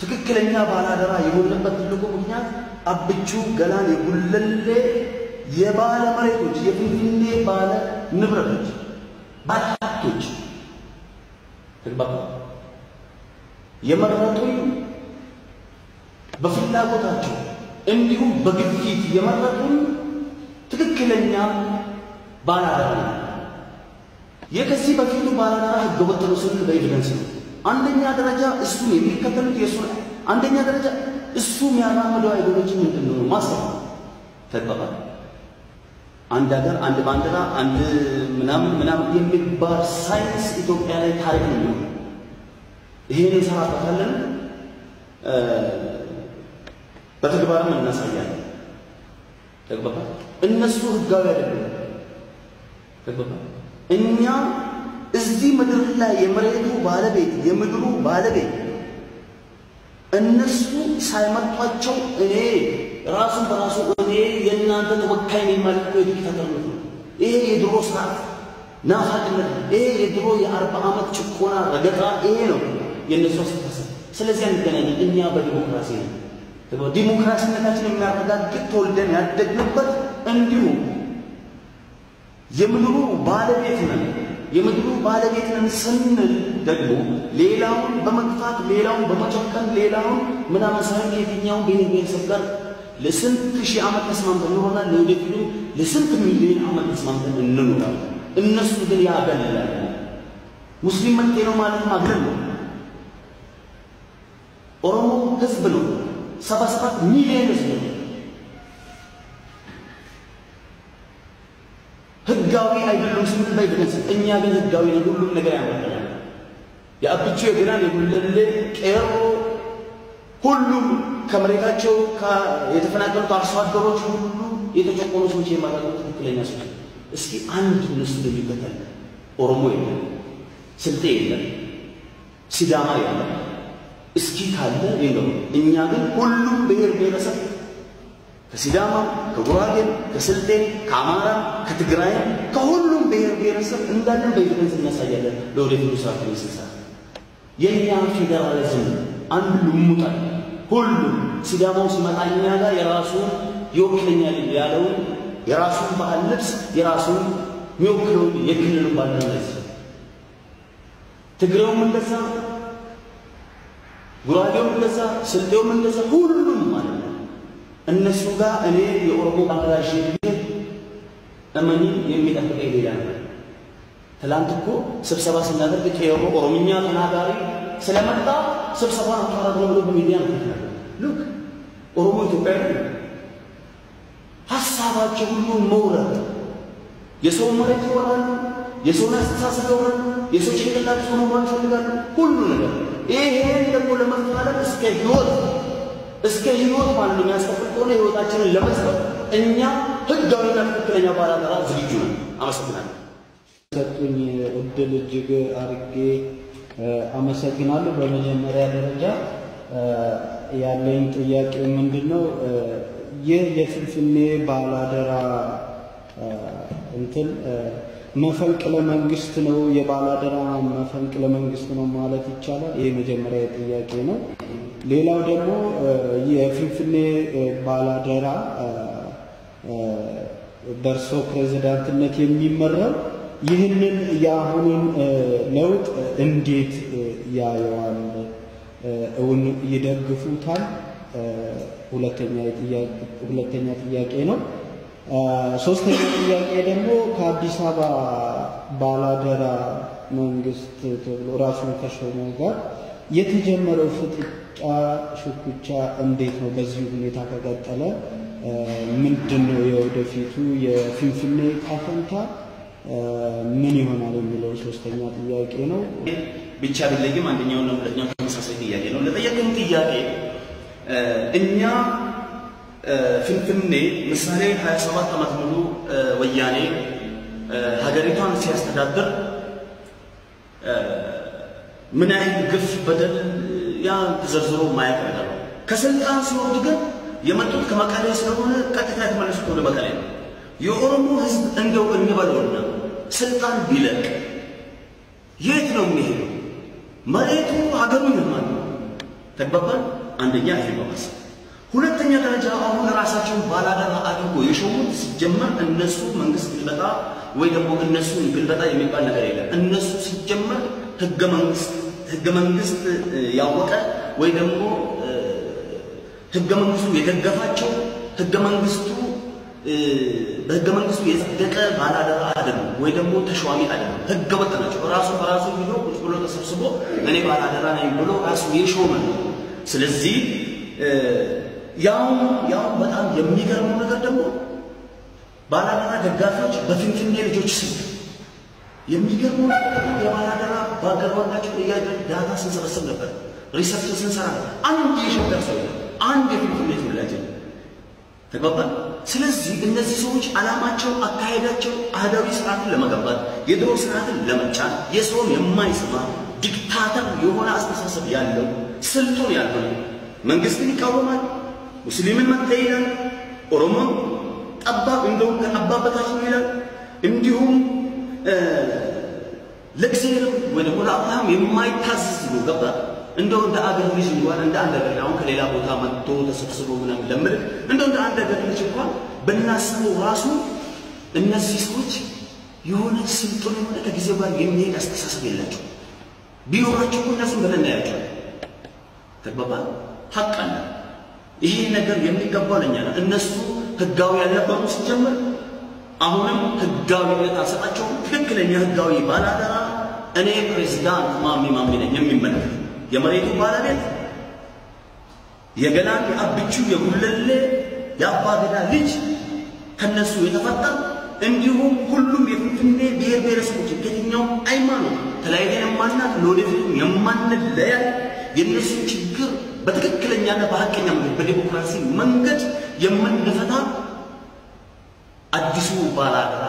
ትክክለኛ ባላደራ የሆነበት ትልቁ ምክንያት አብቹ ገላን የጉለሌ የባለ መሬቶች የፊንፊኔ ባለ ንብረቶች ባለሀብቶች ተግባባ የመረጡኝ በፍላጎታቸው እንዲሁም በግፊት የመረጡኝ ትክክለኛ ባላደራ የከዚህ በፊቱ ባላደራ ህገወጥ ነው ስንል በኤቪደንስ ነው። አንደኛ ደረጃ እሱን የሚከተሉት የሱ አንደኛ ደረጃ እሱ የሚያራምደው አይዲዮሎጂ ምንድነው ማስተር ተግባባ አንድ ሀገር አንድ ባንዲራ አንድ ምናምን የሚባል ሳይንስ ኢትዮጵያ ላይ ታሪክ ነው። ይሄን እንሰራበታለን በተግባርም እናሳያለን። ተግባባ እነሱ ህጋዊ አይደለም። ተግባባ እኛ እዚህ ምድር ላይ የመሬቱ ባለቤት የምድሩ ባለቤት እነሱ ሳይመጣቸው እኔ ራሱን በራሱ እኔ የእናንተ ተወካይ ነኝ ማለት ነው። ይተከራሉ። ይሄ የድሮ ስርዓት ናፋቅነት ይሄ የድሮ የ40 ዓመት ጭቆና ረገጣ ይሄ ነው የነሱ አስተሳሰብ። ስለዚህ አንገናኝ እኛ በዲሞክራሲ ነው። ዲሞክራሲነታችንን የሚያረጋግጥ ተወልደን ያደግንበት እንዲሁ የምድሩ ባለቤት ነን የምድሩ ባለቤት ነን ስንል ደግሞ ሌላውን በመግፋት ሌላውን በመጨከን ሌላውን ምናምን ሳይሆን የትኛውን ብሔረሰብ ጋር ለስንት ሺህ ዓመት ተስማምተን ኖረናል። ለወደፊቱ ለስንት ሚሊዮን ዓመት ተስማምተን እንኖራለን። እነሱ ግን ያገለላል። ሙስሊም መጤ ነው ማለት ማግለል ነው። ኦሮሞ ህዝብ ነው 77 ሚሊዮን ህዝብ ነው። ህጋዊ አይደለም ስንል በኤቪደንስ እኛ ግን ህጋዊ ነው። ሁሉም ነገር ያመጣል። የአብቹ የገናን የጉለሌ ቄሮ ሁሉም ከመሬታቸው የተፈናቀሉት አርሶ አደሮች ሁሉ የተጨቆኑ ሰዎች የማታውቁት ትክክለኛ ሰዎች እስኪ አንድ እነሱ የሚከተል ኦሮሞ የለም፣ ስልጤ የለም፣ ሲዳማ የለም። እስኪ ካለ ይሄው እኛ ግን ሁሉም ብሔር ብሔረሰብ ከሲዳማ ከጉራጌም ከስልጤም ከአማራ ከትግራይ ከሁሉም ብሔር ብሔረሰብ እንዳለን በኤቪደንስ እናሳያለን። ለወደፊቱ ስራችን ይሰራ የኛ ፌደራሊዝም አንዱ ልሙጣ ሁሉም ሲዳማው ሲመጣኛ ጋር የራሱን ይወክለኛል ያለው የራሱን ባህል ልብስ የራሱን ሚወክለው የክልሉን ባህል ልብስ ትግሬውም እንደዛ ጉራጌውም እንደዛ ስልጤውም እንደዛ ሁሉም ማለት ነው። እነሱ ጋር እኔ የኦሮሞ ባንዲራሽ እመኒ የሚጠብቀኝ ሌላ ነው። ትላንት እኮ ስብሰባ ስናደርግ ቄሮ ኦሮምኛ ተናጋሪ ስለመጣ ስብሰባ አካባቢ ብሎ በሚዲያ ነው። ሉክ ኦሮሞ ኢትዮጵያዊ ሐሳባቸው ሁሉ መውረድ የሰው መሬት ይወራሉ፣ የሰው አስተሳሰብ ይወራሉ፣ የሰው ጭንቅላት ሆኖ ማንሽ ይፈልጋሉ ሁሉ ነገር። ይሄን ደግሞ ለመፋለም እስከ ህይወት ማለት ነው የሚያስከፍል ከሆነ ህይወታችንን ለመስጠት እኛ ህጋዊና ትክክለኛ ባላደራ ዝግጁ ነን። አመሰግናለሁ። ሰጡኝ እድል እጅግ አርጌ አመሰግናለሁ። በመጀመሪያ ደረጃ ያለኝ ጥያቄ ምንድነው ይህ የፍንፍኔ ባላደራ እንትን መፈንቅለ መንግስት ነው የባላደራ መፈንቅለ መንግስት ነው ማለት ይቻላል? ይሄ መጀመሪያ ጥያቄ ነው። ሌላው ደግሞ የፍንፍኔ ባላደራ በርሶ ፕሬዝዳንትነት የሚመራው ይህንን ያሁኑን ለውጥ እንዴት ያየዋል? እውን ይደግፉታል? ሁለተኛ ጥያቄ ነው። ሶስተኛ ጥያቄ ደግሞ ከአዲስ አበባ ባላደራ መንግስት ተብሎ ራሱን ከሾመው ጋር የተጀመረው ፍጥጫ ሽኩቻ እንዴት ነው? በዚህ ሁኔታ ከቀጠለ ምንድነው የወደፊቱ የፍንፍኔ ጣፈንታ ምን ይሆናል የሚለው ሶስተኛ ጥያቄ ነው። ብቻ ቢለይም አንደኛው ነው ሁለተኛው ተመሳሳይ ጥያቄ ነው። ለጠየቀኝ ጥያቄ እኛ ፍንፍኔ ምሳሌ 27 ዓመት ሙሉ ወያኔ ሀገሪቷን ሲያስተዳድር ምን አይነት ግፍ በደል ያ ተዘርዝሮ ማየት ነገር ከስልጣን ሲወርድ ግን የመጡት ከመቀሌ ስለሆነ ቀጥታ የተመለሱት ወደ መቀሌ ነው። የኦሮሞ ህዝብ እንበለውና ስልጣን ቢለቅ የት ነው የሚሄደው? መሬቱ ሀገሩ ይልማል ተግባባን አንደኛ ይሄ ነው ሁለተኛ ደረጃ አሁን ራሳቸው ባላደራ አድርጎ የሾሙት ሲጀመር እነሱ መንግስት ግልበጣ ወይ ደግሞ እነሱ ግልበጣ የሚባል ነገር የለም እነሱ ሲጀመር ህገ መንግስት ያወቀ ወይ ደግሞ ህገ መንግስቱ የደገፋቸው ህገ መንግስቱ የጸደቀ ባላደራ አይደለም ወይ ደግሞ ተሿሚ አይደለም ህገ ወጥ ናቸው ራሱ በራሱ ቢሎ ቁጭ ብሎ ተሰብስቦ እኔ ባላደራ ነኝ ብሎ ራሱ የሾመ ስለዚህ ያው በጣም የሚገርመው ነገር ደግሞ ባላደራ ደጋፊዎች በፊንፊኔ ልጆች ስም የሚገርመው የባላደራ ባገሯላቸው ዳታ ስንሰበስብ ነበር ሪሰርች ስንሰራ አንድ የሸገር ሰው አንድ የፊንፊኔ ተወላጅ ተግባባን ስለዚህ እነዚህ ሰዎች አላማቸው አካሄዳቸው አህዳዊ ስርዓትን ለመገንባት የድሮ ስርዓትን ለመጫን የሰውን የማይሰማ ዲክታተር የሆነ አስተሳሰብ ያለው ስልጡን ያለው መንግስትን ይቃወማል ሙስሊምን መጥተይላል ኦሮሞ ጠባብ እንደው ከጠባብ በታች ነው ይላል እንዲሁም ለክሴር ወደ ወላአም የማይታዘዝ ነው ገባ እንደው እንደ አገር ልጅ እንኳን እንደ አንድ አገር አሁን ከሌላ ቦታ መጥቶ ተሰብስቦ ምናምን ለምልክ እንደው እንደ አንድ አገር ልጅ እንኳን በእናስበው ራሱ እነዚህ ሰዎች የሆነ ስልጡን የሆነ ከጊዜው ጋር የሚሄድ አስተሳሰብ የላቸው ቢኖራቸው እነሱን በለናያቸው ተግባባን ሐቅ አለ ይሄ ነገር የሚገባው ለኛ ነው እነሱ ህጋዊ ያለባው ሲጀመር አሁንም ህጋዊነት አሰጣቸው ትክክለኛ ህጋዊ ባላደራ እኔ ፕሬዝዳንት ማሚ ነኝ የሚመለከት የመሬቱ ባለቤት የገላን የአብቹ የጉለሌ የአባገዳ ልጅ ከነሱ የተፈጠረ እንዲሁም ሁሉም የፊንፊኔ ብሔር ብሔረሰቦች ከየትኛው ሃይማኖት ተለያይተን ማናት ለወደፊት የማንለያ የነሱ ችግር በትክክለኛና በሐቀኛ መንገድ በዲሞክራሲ መንገድ የምንፈታ አዲሱ ባላደራ